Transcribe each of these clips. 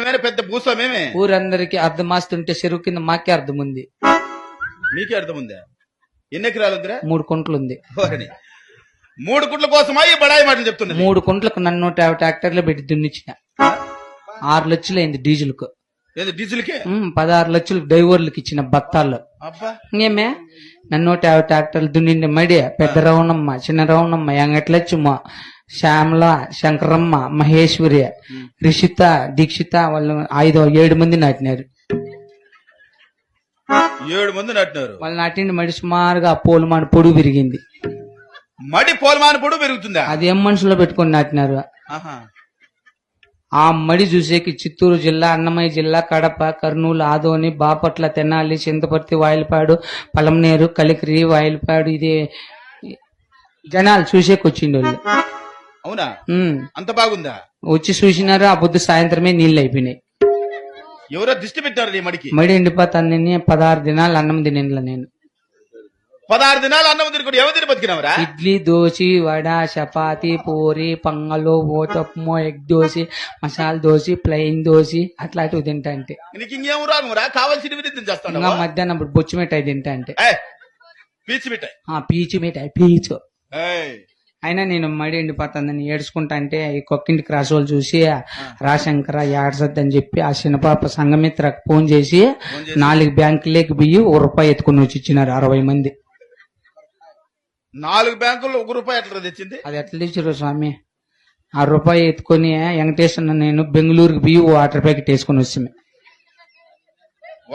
నువ్వేనా పెద్ద భూస్వామేమే? ఊరందరికి అర్థమాస్తుంటే చెరువు కింద మాకే అర్థం ఉంది. నీకే అర్థం ఉందా? ఎన్ని ఎకరాలు ఉందిరా? 3 కుంటలు ఉంది. 3 గుంట్ల కోసమా ఈ బడాయి మాటలు చెప్తున్నది? 3 కుంటలకు నన్ను 150 ట్రాక్టర్లు పెట్టి దున్నిచ్చిన. 6 లక్షలు అయింది డీజిల్ కు. ఏది డీజిల్కే? 16 లక్షలు డ్రైవర్లకు ఇచ్చిన బత్తాల్లో. అబ్బా, ఇంకేమే నన్ను 150 ట్రాక్టర్లు దున్నిండి మడి పెద్ద రవణమ్మ, చిన్న రవణమ్మ, ఎంగట్లచ్చమ్మ, శ్యామల, శంకరమ్మ, మహేశ్వరి, రిషిత, దీక్షిత వాళ్ళు 7 మంది నాటినారు. 7 మంది నాటినారు. వాళ్ళు నాటిండి మడి సుమారుగా పోలుమాని పొడుగు పెరిగింది. మడి పోలమాన పొడుగు పెరుగుతుందా? అది ఏం మనుషులో పెట్టుకొని నాటినారు. ఆహా. ఆ మడి చూసేకి చిత్తూరు జిల్లా, అన్నమయ్య జిల్లా, కడప, కర్నూలు, ఆదోని, బాపట్ల, తెనాలి, చింతపర్తి, వాయిలపాడు, పలమనేరు, కలికిరి, వాయిలపాడు ఇది జనాలు చూసేకి వచ్చిండు వాళ్ళు. అవునా? అంత బాగుందా? వచ్చి చూసినారు. ఆ పొద్దు సాయంత్రమే నీళ్లు అయిపోయినాయి. ఎవరో దిష్టి పెట్టారు నీ మడికి? మడి ఎండిపోతాను. 16 దినాలు అన్నం తినేలా నేను. 16 దినాలు అన్నం తిని ఎవరు తిని బతికినవరా? ఇడ్లీ, దోశ, వడ, చపాతి, పూరి, పొంగలు, ఓతప్పము, ఎగ్ దోశ, మసాలా దోశ, ప్లెయిన్ దోశ అట్లాంటివి తింటా అంటే. నీకు ఇంకేం రాగురా? కావాల్సినవి చేస్తాను. ఇంకా మధ్యాహ్నం బొచ్చు మిఠాయి తింటా అంటే. పీచు మిఠాయి. పీచు మిఠాయి పీచు. ఏయ్, అయినా నేను మడి ఎండిపోతుందని ఏడ్చుకుంటా అంటే ఈ కొక్కింటి క్రాస్ వాళ్ళు చూసి రాశంకర ఏడ్సద్దని చెప్పి ఆ చిన్నపాప సంఘమిత్రకు ఫోన్ చేసి 4 బ్యాంకులేకి బియ్యి ₹1 ఎత్తుకుని వచ్చి ఇచ్చినారు 60 మంది. 4 బ్యాంకుల్లో ₹1 ఎట్లా తెచ్చింది? అది ఎట్లా తెచ్చారు స్వామి? ₹1 ఎత్తుకొని వెంకటేశ్వర నేను బెంగళూరుకి బియ్యి వాటర్ ప్యాకెట్ వేసుకుని వచ్చాము.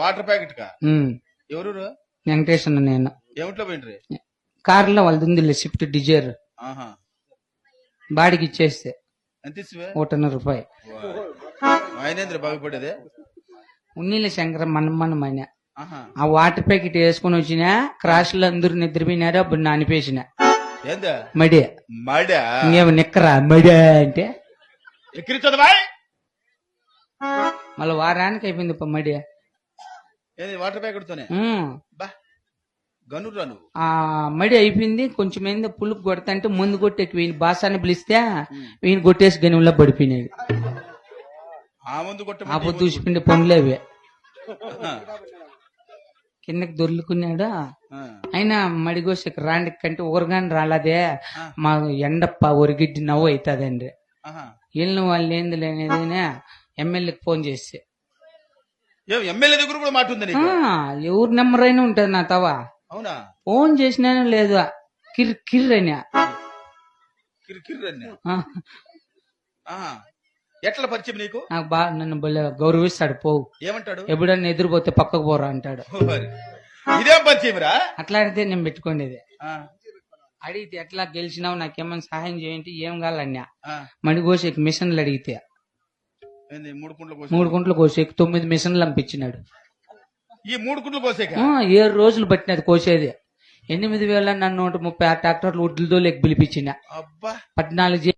వాటర్ ప్యాకెట్ కా? ఎవరు? వెంకటేశ్వర నేను. ఏమిట్లో పోయిండ్రి? కారులో వాళ్ళది ఉంది స్విఫ్ట్ డిజైర్. బాడికి ఇచ్చేస్తే ఎంత ఇచ్చివే? ₹1.5. ఆయనేంద్ర బాగుపడేదే? ఉన్నీళ్ళ శంకర మనమన్నమైన ఆ వాటర్ ప్యాకెట్ వేసుకుని వచ్చిన క్రాష్ లో అందరూ నిద్రపోయినారు. అప్పుడు నానిపేసిన మడి ఇంకేమో నిక్కరా మడి అంటే ఎక్కిరించదు. మళ్ళీ వారానికి అయిపోయింది మడి. వాటర్ ప్యాకెట్ తోనే గనురా నువ్వు. ఆ మడి అయిపోయింది. కొంచెం ఏందో పులుపు కొడతా అంటే ముందు కొట్టేకి వీని బాసాన్ని పిలిస్తే వీని కొట్టేసి గనుల్లో పడిపోయినాడు. ఆ పొద్దు చూసిపోయింది పనులేవి. కిందకి దొర్లుకున్నాడు. అయినా మడిగోసకి రాండి కంటే ఊరగాని రాలేదే మా ఎండప్ప ఒరిగిడ్డి నవ్వు అవుతుందండి. వెళ్ళిన వాళ్ళు ఏంది లేనిది ఎమ్మెల్యేకి ఫోన్ చేస్తే ఎమ్మెల్యే దగ్గర కూడా మాట ఉంది. ఎవరు నెంబర్ అయినా ఉంటది నా తవా. అవునా? ఫోన్ చేసినాను లేదు కిర్ కిర్ అని. ఎట్లా పరిచయం నీకు? నాకు బాగా నన్ను గౌరవిస్తాడు. పోవు ఏమంటాడు? ఎప్పుడన్నా ఎదురుపోతే పక్కకు పోరా అంటాడు. ఇదేం పరిచయం రా? అట్లాంటిదే నేను పెట్టుకునేది. అడిగితే ఎట్లా గెలిచినావు నాకేమన్నా సహాయం చేయండి ఏం కావాలన్నా మడిగోసేకి మిషన్లు అడిగితే 3 కుంటలు కోసేకి 9 మిషన్లు పంపించినాడు. ఈ 3 కుంటలు కోసేకి 7 రోజులు పట్టినది కోసేది. 8,000 నన్ను 136 ట్రాక్టర్లు ఉడ్లతో లెక్క పిలిపించిన. 14